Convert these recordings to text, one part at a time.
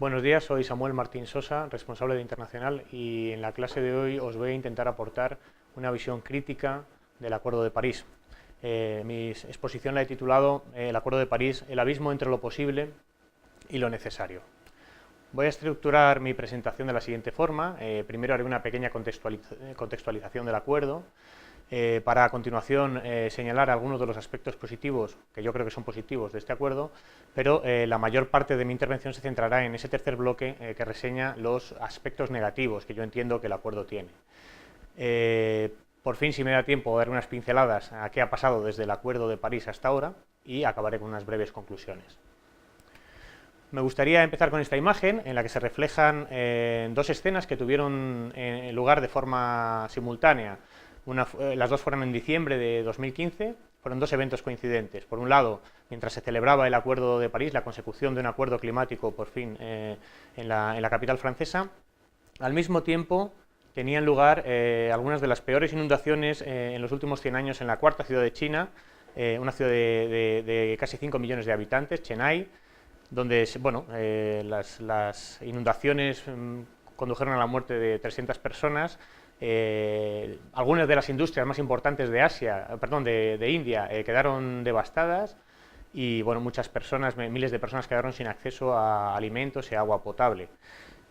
Buenos días, soy Samuel Martín Sosa, responsable de Internacional, y en la clase de hoy os voy a intentar aportar una visión crítica del Acuerdo de París. Mi exposición la he titulado El Acuerdo de París, el abismo entre lo posible y lo necesario. Voy a estructurar mi presentación de la siguiente forma. Primero haré una pequeña contextualización del acuerdo, para a continuación señalar algunos de los aspectos positivos, que yo creo que son positivos, de este acuerdo, pero la mayor parte de mi intervención se centrará en ese tercer bloque que reseña los aspectos negativos que yo entiendo que el acuerdo tiene. Por fin, si me da tiempo, daré unas pinceladas a qué ha pasado desde el Acuerdo de París hasta ahora y acabaré con unas breves conclusiones. Me gustaría empezar con esta imagen en la que se reflejan dos escenas que tuvieron lugar de forma simultánea. Las dos fueron en diciembre de 2015, fueron dos eventos coincidentes. Por un lado, mientras se celebraba el Acuerdo de París, la consecución de un acuerdo climático por fin en la capital francesa, al mismo tiempo tenían lugar algunas de las peores inundaciones en los últimos 100 años en la cuarta ciudad de China, una ciudad de casi 5 millones de habitantes, Chennai, donde las inundaciones condujeron a la muerte de 300 personas. Algunas de las industrias más importantes de India quedaron devastadas y muchas personas, miles de personas quedaron sin acceso a alimentos y agua potable.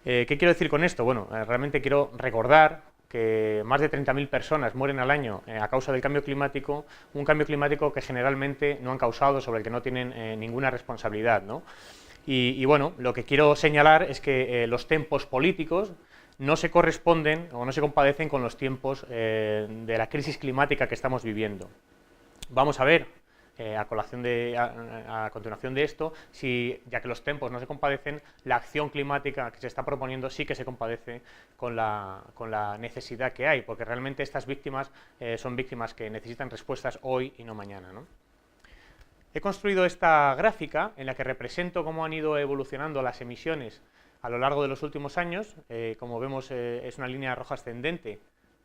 ¿Qué quiero decir con esto? Realmente quiero recordar que más de 30.000 personas mueren al año a causa del cambio climático, un cambio climático que generalmente no han causado, sobre el que no tienen ninguna responsabilidad, ¿no? Lo que quiero señalar es que los tempos políticos no se corresponden o no se compadecen con los tiempos de la crisis climática que estamos viviendo. Vamos a ver, a continuación de esto, si, ya que los tempos no se compadecen, la acción climática que se está proponiendo sí que se compadece con la necesidad que hay, porque realmente estas víctimas son víctimas que necesitan respuestas hoy y no mañana, ¿no? He construido esta gráfica en la que represento cómo han ido evolucionando las emisiones a lo largo de los últimos años. Como vemos, es una línea roja ascendente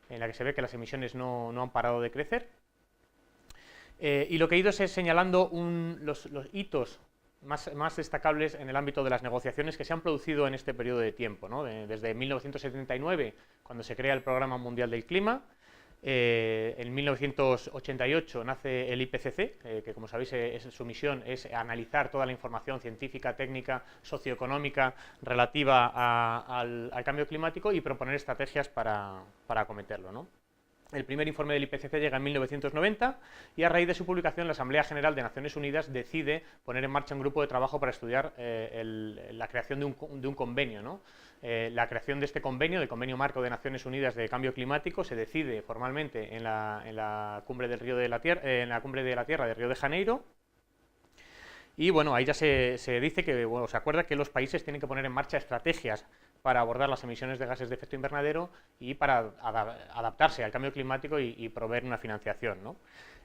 en la que se ve que las emisiones no han parado de crecer. Y lo que he ido es señalando los hitos más destacables en el ámbito de las negociaciones que se han producido en este periodo de tiempo, ¿no? Desde 1979, cuando se crea el Programa Mundial del Clima. En 1988 nace el IPCC, que como sabéis su misión es analizar toda la información científica, técnica, socioeconómica relativa al cambio climático y proponer estrategias para acometerlo, ¿no? El primer informe del IPCC llega en 1990 y a raíz de su publicación la Asamblea General de Naciones Unidas decide poner en marcha un grupo de trabajo para estudiar la creación de un convenio, ¿no? La creación de este convenio, del Convenio Marco de Naciones Unidas de Cambio Climático, se decide formalmente en la Cumbre de la Tierra de Río de Janeiro. Y ahí ya se dice que, se acuerda que los países tienen que poner en marcha estrategias para abordar las emisiones de gases de efecto invernadero y para adaptarse al cambio climático y proveer una financiación, ¿no?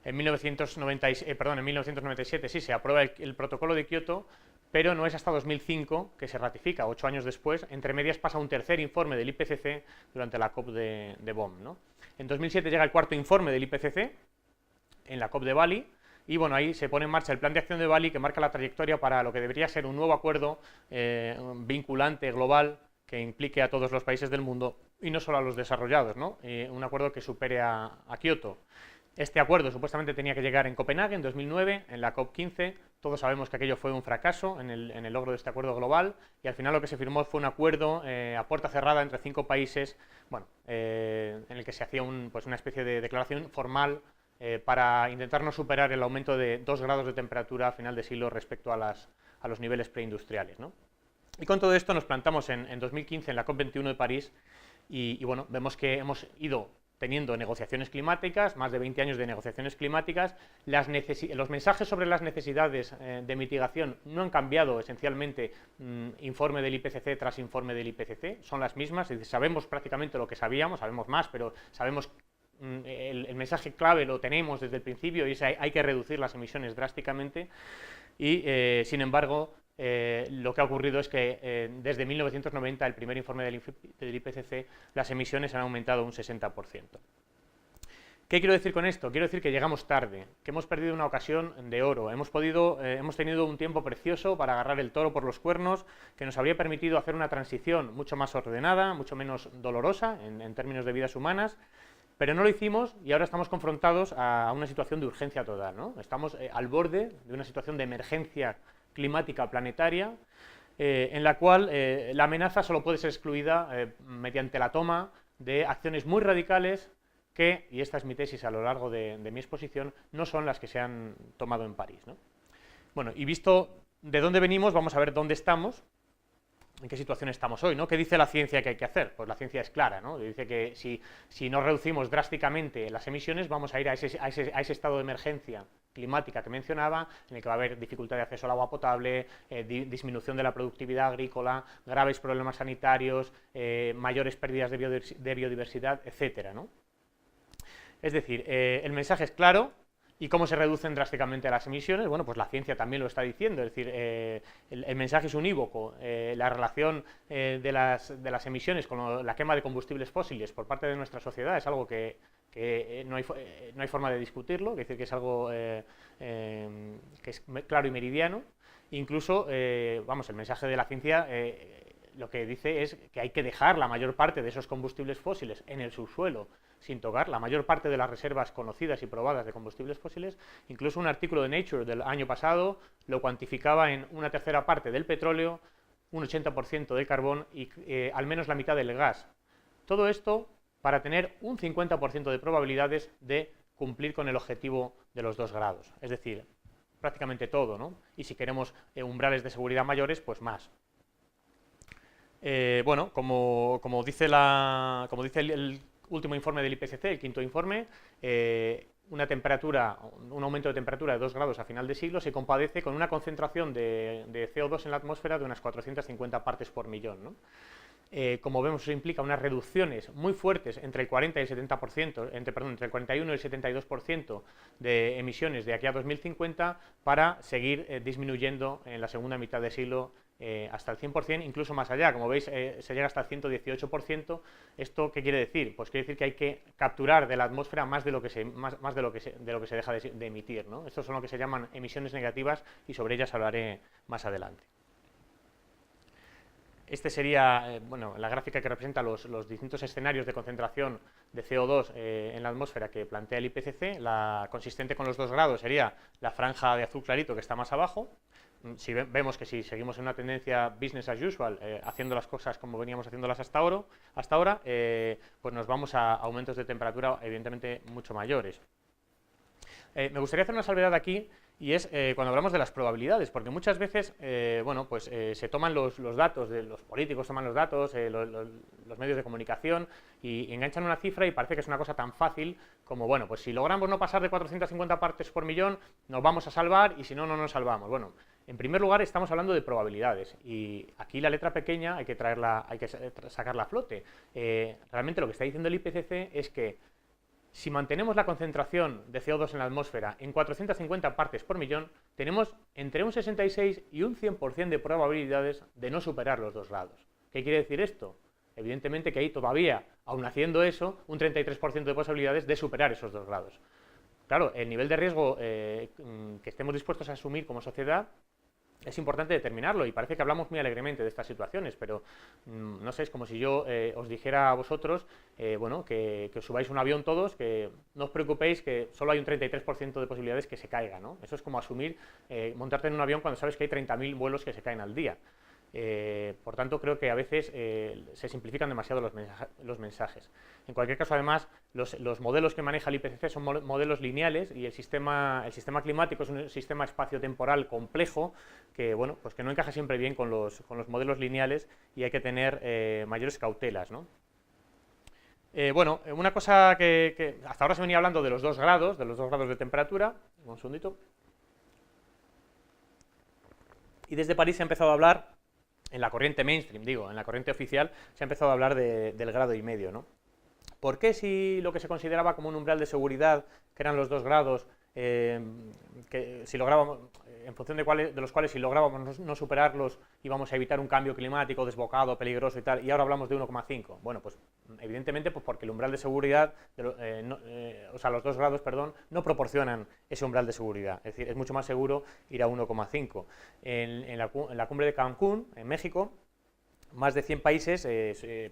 En 1997 sí se aprueba el protocolo de Kioto, pero no es hasta 2005 que se ratifica, 8 años después. Entre medias pasa un tercer informe del IPCC durante la COP de Bonn, ¿no? En 2007 llega el cuarto informe del IPCC en la COP de Bali. Y ahí se pone en marcha el plan de acción de Bali, que marca la trayectoria para lo que debería ser un nuevo acuerdo vinculante, global, que implique a todos los países del mundo y no solo a los desarrollados, ¿no? Un acuerdo que supere a Kioto. Este acuerdo supuestamente tenía que llegar en Copenhague en 2009, en la COP15. Todos sabemos que aquello fue un fracaso en el logro de este acuerdo global, y al final lo que se firmó fue un acuerdo a puerta cerrada entre 5 países, en el que se hacía una especie de declaración formal para intentar no superar el aumento de 2 grados de temperatura a final de siglo respecto a los niveles preindustriales, ¿no? Y con todo esto nos plantamos en 2015 en la COP21 de París y vemos que hemos ido teniendo negociaciones climáticas, más de 20 años de negociaciones climáticas. Los mensajes sobre las necesidades de mitigación no han cambiado esencialmente, informe del IPCC tras informe del IPCC, son las mismas. Es decir, sabemos prácticamente lo que sabíamos, sabemos más, pero sabemos el mensaje clave lo tenemos desde el principio, y es que hay que reducir las emisiones drásticamente. Y sin embargo, lo que ha ocurrido es que desde 1990, el primer informe del IPCC, las emisiones han aumentado un 60%. ¿Qué quiero decir con esto? Quiero decir que llegamos tarde, que hemos perdido una ocasión de oro, hemos tenido un tiempo precioso para agarrar el toro por los cuernos, que nos habría permitido hacer una transición mucho más ordenada, mucho menos dolorosa en términos de vidas humanas, pero no lo hicimos y ahora estamos confrontados a una situación de urgencia total, ¿no? Estamos al borde de una situación de emergencia climática planetaria, en la cual la amenaza solo puede ser excluida mediante la toma de acciones muy radicales que, y esta es mi tesis a lo largo de mi exposición, no son las que se han tomado en París, ¿no? Bueno, y visto de dónde venimos, vamos a ver dónde estamos, en qué situación estamos hoy, ¿no? ¿Qué dice la ciencia que hay que hacer? Pues la ciencia es clara, ¿no? Dice que si no reducimos drásticamente las emisiones, vamos a ir a ese estado de emergencia climática que mencionaba, en el que va a haber dificultad de acceso al agua potable, disminución de la productividad agrícola, graves problemas sanitarios, mayores pérdidas de biodiversidad, etcétera, ¿no? Es decir, el mensaje es claro. ¿Y cómo se reducen drásticamente las emisiones? Bueno, pues la ciencia también lo está diciendo, es decir, el mensaje es unívoco. La relación de las emisiones con la quema de combustibles fósiles por parte de nuestra sociedad es algo que no hay forma de discutirlo, es decir, que es algo que es claro y meridiano. Incluso, vamos, el mensaje de la ciencia lo que dice es que hay que dejar la mayor parte de esos combustibles fósiles en el subsuelo sin tocar, la mayor parte de las reservas conocidas y probadas de combustibles fósiles. Incluso un artículo de Nature del año pasado lo cuantificaba en una tercera parte del petróleo, un 80% del carbón y al menos la mitad del gas. Todo esto para tener un 50% de probabilidades de cumplir con el objetivo de los 2 grados, es decir, prácticamente todo, ¿no? Y si queremos umbrales de seguridad mayores, pues más. Bueno, como dice el último informe del IPCC, el quinto informe, un aumento de temperatura de 2 grados a final de siglo se compadece con una concentración de CO2 en la atmósfera de unas 450 partes por millón, ¿no? Como vemos, eso implica unas reducciones muy fuertes entre el 40 y el 70%, entre el 41 y el 72% de emisiones de aquí a 2050 para seguir disminuyendo en la segunda mitad del siglo hasta el 100%, incluso más allá. Como veis, se llega hasta el 118%. ¿Esto qué quiere decir? Pues quiere decir que hay que capturar de la atmósfera más de lo que se deja de emitir, ¿no? Estos son lo que se llaman emisiones negativas y sobre ellas hablaré más adelante. Este sería bueno, la gráfica que representa los distintos escenarios de concentración de CO2 en la atmósfera que plantea el IPCC. La consistente con los 2 grados sería la franja de azul clarito que está más abajo. Si vemos que si seguimos en una tendencia business as usual, haciendo las cosas como veníamos haciéndolas hasta ahora, pues nos vamos a aumentos de temperatura evidentemente mucho mayores. Me gustaría hacer una salvedad aquí, y es cuando hablamos de las probabilidades, porque muchas veces bueno, pues, se toman los datos, los políticos toman los datos, los medios de comunicación, y enganchan una cifra y parece que es una cosa tan fácil como, bueno, pues si logramos no pasar de 450 partes por millón, nos vamos a salvar, y si no, no nos salvamos. Bueno, en primer lugar estamos hablando de probabilidades, y aquí la letra pequeña hay que sacarla a flote. Realmente lo que está diciendo el IPCC es que si mantenemos la concentración de CO2 en la atmósfera en 450 partes por millón, tenemos entre un 66 y un 100% de probabilidades de no superar los 2 grados. ¿Qué quiere decir esto? Evidentemente que hay todavía, aun haciendo eso, un 33% de posibilidades de superar esos 2 grados. Claro, el nivel de riesgo que estemos dispuestos a asumir como sociedad es importante determinarlo, y parece que hablamos muy alegremente de estas situaciones, pero no sé, es como si yo os dijera a vosotros, bueno, que os subáis un avión todos, que no os preocupéis, que solo hay un 33% de posibilidades que se caiga, ¿no? Eso es como asumir montarte en un avión cuando sabes que hay 30.000 vuelos que se caen al día. Por tanto, creo que a veces se simplifican demasiado los mensajes. En cualquier caso, además, los modelos que maneja el IPCC son modelos lineales, y el sistema climático es un sistema espacio-temporal complejo que, bueno, pues que no encaja siempre bien con los modelos lineales, y hay que tener mayores cautelas, ¿no? Bueno, una cosa que hasta ahora se venía hablando de los 2 grados, de temperatura. Un segundito. Y desde París se ha empezado a hablar, en la corriente mainstream, en la corriente oficial, se ha empezado a hablar del grado y medio, ¿no? ¿Por qué, si lo que se consideraba como un umbral de seguridad, que eran los 2 grados, que si lográbamos, en función de los cuales si lográbamos no superarlos íbamos a evitar un cambio climático desbocado, peligroso y tal, y ahora hablamos de 1,5. Bueno, pues evidentemente pues porque el umbral de seguridad, o sea, los 2 grados, perdón, no proporcionan ese umbral de seguridad. Es decir, es mucho más seguro ir a 1,5. En la cumbre de Cancún, en México, más de 100 países,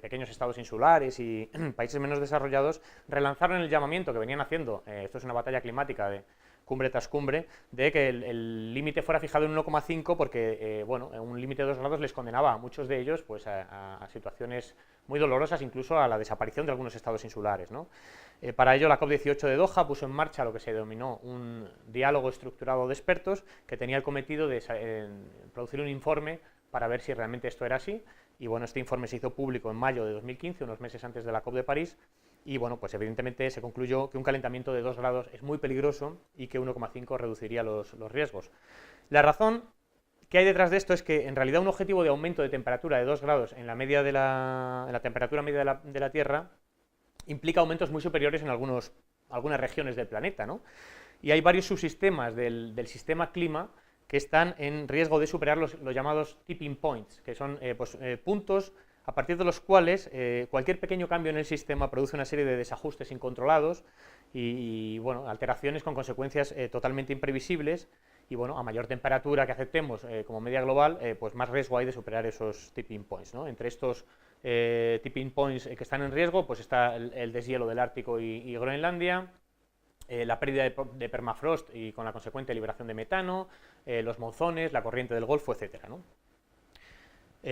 pequeños estados insulares y países menos desarrollados, relanzaron el llamamiento que venían haciendo, esto es una batalla climática de cumbre tras cumbre, de que el límite fuera fijado en 1,5 porque, bueno, un límite de 2 grados les condenaba a muchos de ellos pues, a situaciones muy dolorosas, incluso a la desaparición de algunos estados insulares, ¿no? Para ello, la COP18 de Doha puso en marcha lo que se denominó un diálogo estructurado de expertos que tenía el cometido de producir un informe para ver si realmente esto era así. Y bueno, este informe se hizo público en mayo de 2015, unos meses antes de la COP de París, y bueno, pues evidentemente se concluyó que un calentamiento de 2 grados es muy peligroso y que 1,5 reduciría los riesgos. La razón que hay detrás de esto es que en realidad un objetivo de aumento de temperatura de 2 grados en la media de la temperatura media de la Tierra implica aumentos muy superiores en algunas regiones del planeta, ¿no? Y hay varios subsistemas del sistema clima que están en riesgo de superar los llamados tipping points, que son puntos a partir de los cuales cualquier pequeño cambio en el sistema produce una serie de desajustes incontrolados y bueno, alteraciones con consecuencias totalmente imprevisibles y bueno, a mayor temperatura que aceptemos como media global, pues más riesgo hay de superar esos tipping points, ¿no? Entre estos tipping points que están en riesgo, pues está el deshielo del Ártico y Groenlandia, la pérdida de permafrost y con la consecuente liberación de metano, los monzones, la corriente del Golfo, etcétera, ¿no?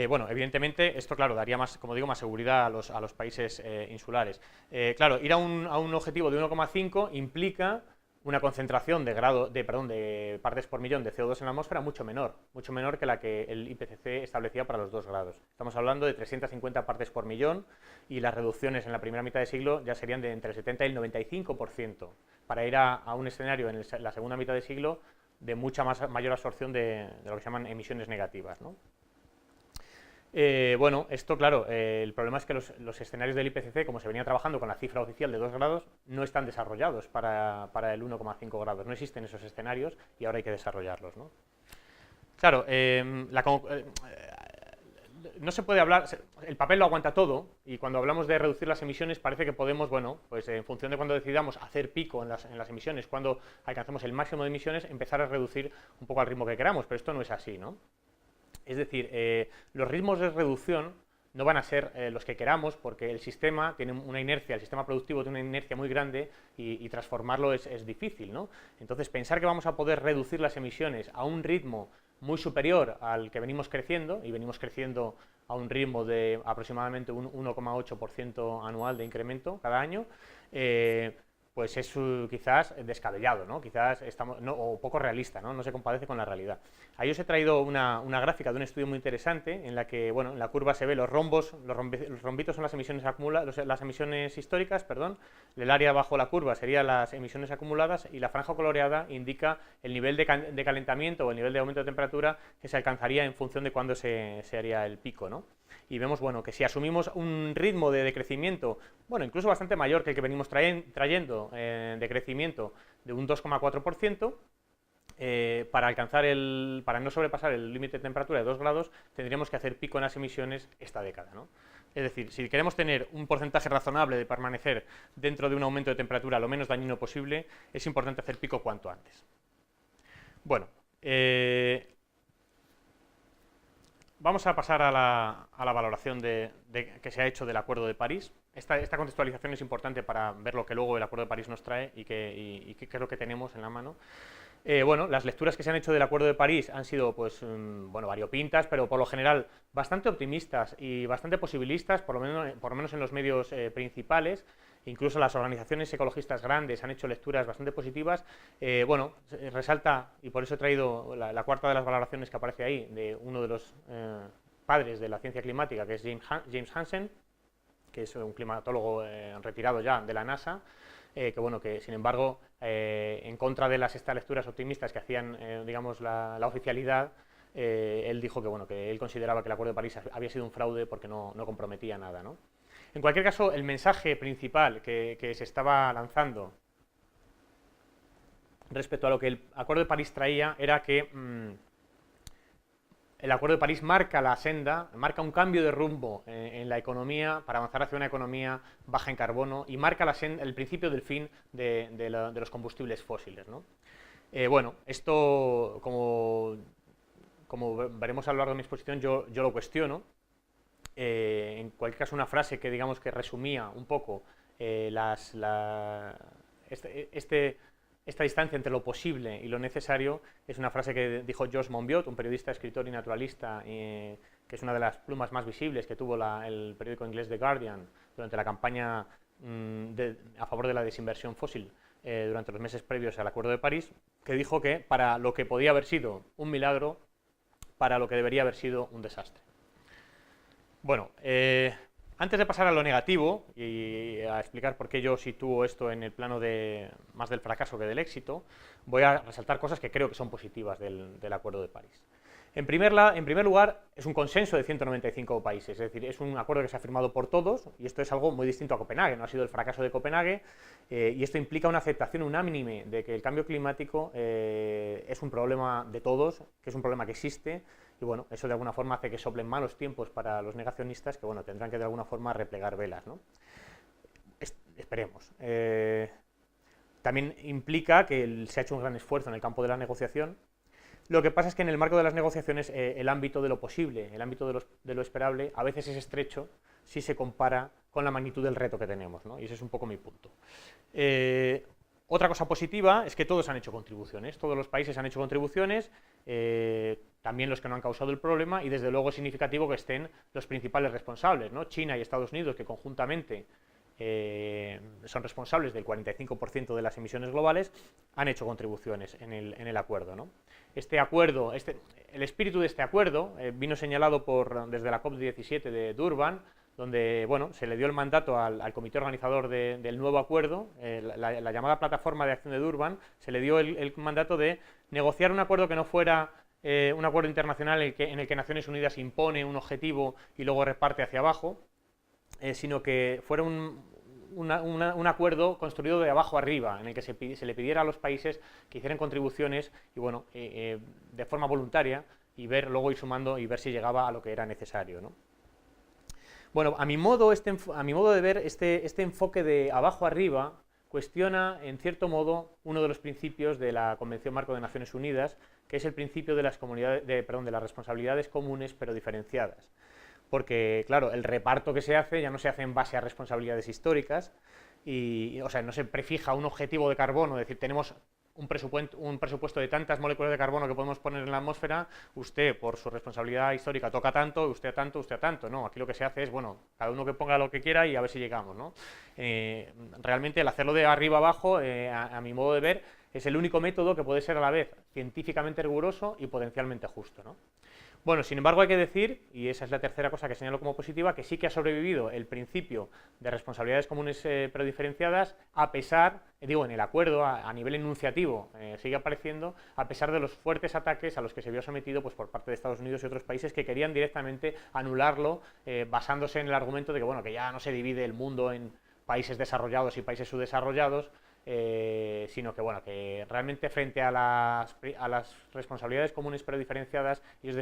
Bueno, evidentemente esto, claro, daría más, como digo, más seguridad a los países insulares. Claro, ir a un objetivo de 1,5 implica una concentración de partes por millón de CO2 en la atmósfera mucho menor que la que el IPCC establecía para los 2 grados. Estamos hablando de 350 partes por millón y las reducciones en la primera mitad de siglo ya serían de entre el 70 y el 95%, para ir a un escenario en la segunda mitad de siglo de mucha mayor absorción de lo que se llaman emisiones negativas, ¿no? Bueno, esto claro, el problema es que los escenarios del IPCC, como se venía trabajando con la cifra oficial de 2 grados, no están desarrollados para el 1,5 grados, no existen esos escenarios y ahora hay que desarrollarlos, ¿no? Claro, no se puede hablar, el papel lo aguanta todo y cuando hablamos de reducir las emisiones parece que podemos, bueno, pues en función de cuando decidamos hacer pico en las emisiones, cuando alcancemos el máximo de emisiones, empezar a reducir un poco al ritmo que queramos, pero esto no es así, ¿no? Es decir, los ritmos de reducción no van a ser los que queramos porque el sistema tiene una inercia, el sistema productivo tiene una inercia muy grande y transformarlo es difícil, ¿no? Entonces, pensar que vamos a poder reducir las emisiones a un ritmo muy superior al que venimos creciendo, y venimos creciendo a un ritmo de aproximadamente un 1,8% anual de incremento cada año, pues es quizás descabellado, ¿no? Quizás o poco realista, ¿no? No se compadece con la realidad. Ahí os he traído una gráfica de un estudio muy interesante en la que, bueno, en la curva se ve los rombitos son las emisiones acumuladas, las emisiones históricas, perdón, el área bajo la curva serían las emisiones acumuladas y la franja coloreada indica el nivel de calentamiento o el nivel de aumento de temperatura que se alcanzaría en función de cuándo se haría el pico, ¿no? Y vemos, bueno, que si asumimos un ritmo de decrecimiento, bueno, incluso bastante mayor que el que venimos trayendo de crecimiento de un 2,4%, para no sobrepasar el límite de temperatura de 2 grados, tendríamos que hacer pico en las emisiones esta década, ¿no? Es decir, si queremos tener un porcentaje razonable de permanecer dentro de un aumento de temperatura lo menos dañino posible, es importante hacer pico cuanto antes. Bueno, vamos a pasar a la valoración que se ha hecho del Acuerdo de París. Esta contextualización es importante para ver lo que luego el Acuerdo de París nos trae y qué es lo que tenemos en la mano. Bueno, las lecturas que se han hecho del Acuerdo de París han sido, pues, bueno, variopintas, pero por lo general bastante optimistas y bastante posibilistas, por lo menos en los medios principales. Incluso las organizaciones ecologistas grandes han hecho lecturas bastante positivas. Bueno, resalta, y por eso he traído la cuarta de las valoraciones que aparece ahí, de uno de los padres de la ciencia climática, que es James Hansen, que es un climatólogo retirado ya de la NASA, que bueno, que sin embargo, en contra de estas lecturas optimistas que hacían, digamos, la oficialidad, él dijo que bueno, que él consideraba que el Acuerdo de París había sido un fraude porque no comprometía nada, ¿no? En cualquier caso, el mensaje principal que se estaba lanzando respecto a lo que el Acuerdo de París traía era que el Acuerdo de París marca la senda, marca un cambio de rumbo en la economía para avanzar hacia una economía baja en carbono y marca el principio del fin de los combustibles fósiles, ¿no? Bueno, esto, como veremos a lo largo de mi exposición, yo lo cuestiono. En cualquier caso, una frase que digamos que resumía un poco esta distancia entre lo posible y lo necesario es una frase que dijo Georges Monbiot, un periodista, escritor y naturalista, que es una de las plumas más visibles que tuvo el periódico inglés The Guardian durante la campaña a favor de la desinversión fósil durante los meses previos al Acuerdo de París, que dijo que para lo que podía haber sido un milagro, para lo que debería haber sido un desastre. Bueno, antes de pasar a lo negativo y a explicar por qué yo sitúo esto en el plano más del fracaso que del éxito, voy a resaltar cosas que creo que son positivas del Acuerdo de París. En primer lugar, es un consenso de 195 países, es decir, es un acuerdo que se ha firmado por todos y esto es algo muy distinto a Copenhague, no ha sido el fracaso de Copenhague y esto implica una aceptación unánime de que el cambio climático es un problema de todos, que es un problema que existe y bueno, eso de alguna forma hace que soplen malos tiempos para los negacionistas que bueno, tendrán que de alguna forma replegar velas, ¿no? Esperemos. También implica que se ha hecho un gran esfuerzo en el campo de la negociación. Lo que pasa es que en el marco de las negociaciones el ámbito de lo posible, el ámbito de lo esperable, a veces es estrecho si se compara con la magnitud del reto que tenemos, ¿no? Y ese es un poco mi punto. Otra cosa positiva es que todos han hecho contribuciones, todos los países han hecho contribuciones, también los que no han causado el problema, y desde luego es significativo que estén los principales responsables, ¿no? China y Estados Unidos, que conjuntamente son responsables del 45% de las emisiones globales, han hecho contribuciones en el acuerdo, ¿no? El espíritu de este acuerdo vino señalado desde la COP17 de Durban, donde bueno, se le dio el mandato al comité organizador del nuevo acuerdo, la llamada Plataforma de Acción de Durban, se le dio el mandato de negociar un acuerdo que no fuera un acuerdo internacional en el que Naciones Unidas impone un objetivo y luego reparte hacia abajo, sino que fuera un acuerdo construido de abajo arriba, en el que se le pidiera a los países que hicieran contribuciones y bueno, de forma voluntaria y luego ir sumando y ver si llegaba a lo que era necesario, ¿no? Bueno, a mi modo de ver, este enfoque de abajo arriba cuestiona, en cierto modo, uno de los principios de la Convención Marco de Naciones Unidas, que es el principio de las responsabilidades comunes pero diferenciadas. Porque, claro, el reparto que se hace ya no se hace en base a responsabilidades históricas, o sea, no se prefija un objetivo de carbono, es decir, tenemos un presupuesto de tantas moléculas de carbono que podemos poner en la atmósfera, usted por su responsabilidad histórica toca tanto, usted a tanto, usted a tanto, no, aquí lo que se hace es, bueno, cada uno que ponga lo que quiera y a ver si llegamos, ¿no? Realmente el hacerlo de arriba abajo, a mi modo de ver, es el único método que puede ser a la vez científicamente riguroso y potencialmente justo, ¿no? Bueno, sin embargo hay que decir, y esa es la tercera cosa que señalo como positiva, que sí que ha sobrevivido el principio de responsabilidades comunes pero diferenciadas a pesar, en el acuerdo a nivel enunciativo sigue apareciendo, a pesar de los fuertes ataques a los que se vio sometido pues, por parte de Estados Unidos y otros países que querían directamente anularlo basándose en el argumento de que, bueno, que ya no se divide el mundo en países desarrollados y países subdesarrollados, sino que, bueno, que realmente frente a las responsabilidades comunes pero diferenciadas, ellos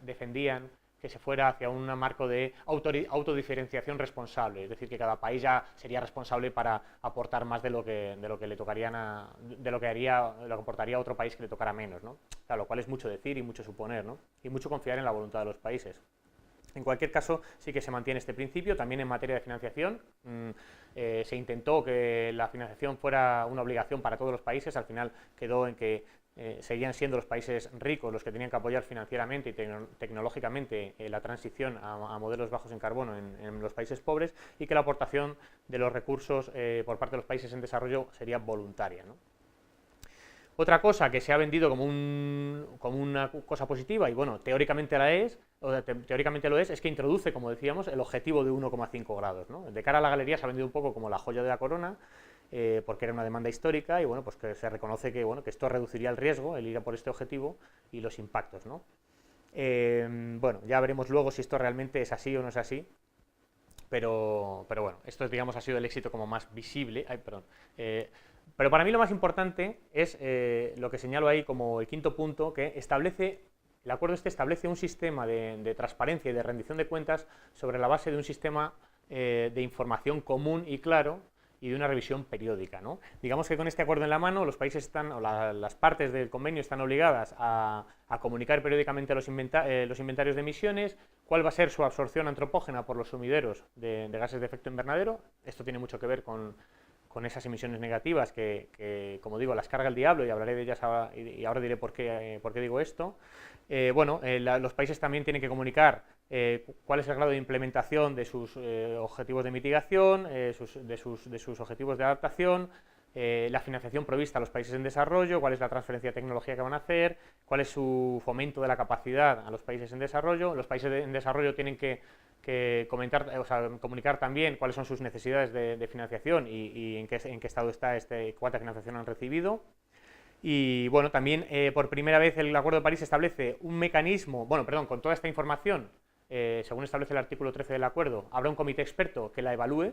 defendían que se fuera hacia un marco de autodiferenciación responsable, es decir, que cada país ya sería responsable para aportar más de lo que le tocarían de lo que aportaría a otro país que le tocara menos, ¿no? Claro, lo cual es mucho decir y mucho suponer, ¿no? Y mucho confiar en la voluntad de los países. En cualquier caso, sí que se mantiene este principio, también en materia de financiación. Se intentó que la financiación fuera una obligación para todos los países, al final quedó en que seguían siendo los países ricos los que tenían que apoyar financieramente y tecnológicamente la transición a modelos bajos en carbono en los países pobres y que la aportación de los recursos por parte de los países en desarrollo sería voluntaria, ¿no? Otra cosa que se ha vendido como una cosa positiva, y bueno, teóricamente lo es que introduce, como decíamos, el objetivo de 1,5 grados, ¿no? De cara a la galería se ha vendido un poco como la joya de la corona, porque era una demanda histórica, y bueno, pues que se reconoce que, bueno, que esto reduciría el riesgo, el ir a por este objetivo, y los impactos, ¿no? Bueno, ya veremos luego si esto realmente es así o no es así, pero bueno, esto digamos ha sido el éxito como más visible, Pero para mí lo más importante es lo que señalo ahí como el quinto punto, que el acuerdo establece un sistema de transparencia y de rendición de cuentas sobre la base de un sistema de información común y claro y de una revisión periódica, ¿no? Digamos que con este acuerdo en la mano, los países están, o las partes del convenio están obligadas a comunicar periódicamente los inventarios de emisiones, cuál va a ser su absorción antropógena por los sumideros de gases de efecto invernadero. Esto tiene mucho que ver con esas emisiones negativas como digo, las carga el diablo, y hablaré de ellas ahora, y ahora diré por qué digo esto. Los países también tienen que comunicar cuál es el grado de implementación de sus objetivos de mitigación, de sus objetivos de adaptación, la financiación provista a los países en desarrollo, cuál es la transferencia de tecnología que van a hacer, cuál es su fomento de la capacidad a los países en desarrollo. Los países en desarrollo tienen que comunicar también cuáles son sus necesidades de financiación y en qué estado está cuánta financiación han recibido. Y bueno, también por primera vez el Acuerdo de París establece un mecanismo, con toda esta información, según establece el artículo 13 del acuerdo, habrá un comité experto que la evalúe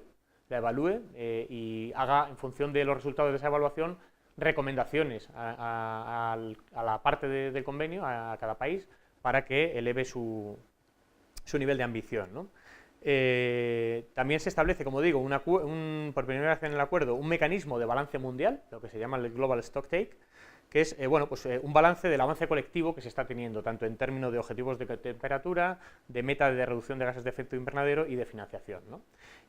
y haga, en función de los resultados de esa evaluación, recomendaciones a la parte del convenio, a cada país, para que eleve su nivel de ambición, ¿no? También se establece, como digo, por primera vez en el acuerdo, un mecanismo de balance mundial, lo que se llama el Global Stocktake, que es un balance del avance colectivo que se está teniendo, tanto en términos de objetivos de temperatura, de meta de reducción de gases de efecto invernadero y de financiación, ¿no?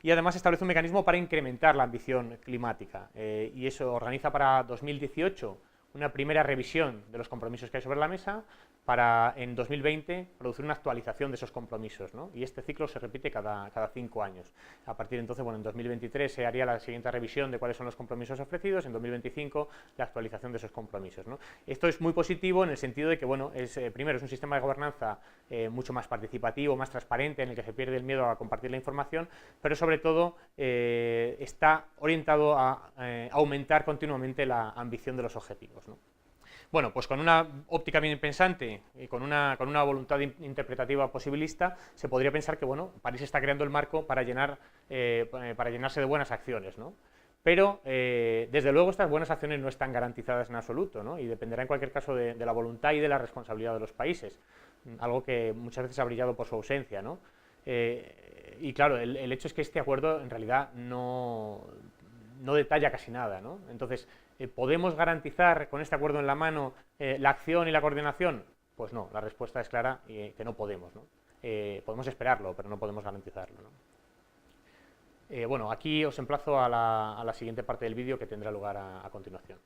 Y además establece un mecanismo para incrementar la ambición climática, y eso organiza para 2018 una primera revisión de los compromisos que hay sobre la mesa, para en 2020 producir una actualización de esos compromisos, ¿no? Y este ciclo se repite cada 5 años. A partir de entonces, en 2023 se haría la siguiente revisión de cuáles son los compromisos ofrecidos, en 2025 la actualización de esos compromisos, ¿no? Esto es muy positivo en el sentido de que, primero es un sistema de gobernanza mucho más participativo, más transparente, en el que se pierde el miedo a compartir la información, pero sobre todo está orientado a aumentar continuamente la ambición de los objetivos, ¿no? Bueno, pues con una óptica bien pensante y con una voluntad interpretativa posibilista, se podría pensar que, París está creando el marco para llenarse de buenas acciones, ¿no? Pero, desde luego, estas buenas acciones no están garantizadas en absoluto, ¿no? Y dependerá en cualquier caso de la voluntad y de la responsabilidad de los países, algo que muchas veces ha brillado por su ausencia, ¿no? Y claro, el hecho es que este acuerdo en realidad no detalla casi nada, ¿no? Entonces, ¿podemos garantizar con este acuerdo en la mano la acción y la coordinación? Pues no, la respuesta es clara, que no podemos, ¿no? Podemos esperarlo, pero no podemos garantizarlo, ¿no? Aquí os emplazo a la siguiente parte del vídeo, que tendrá lugar a continuación.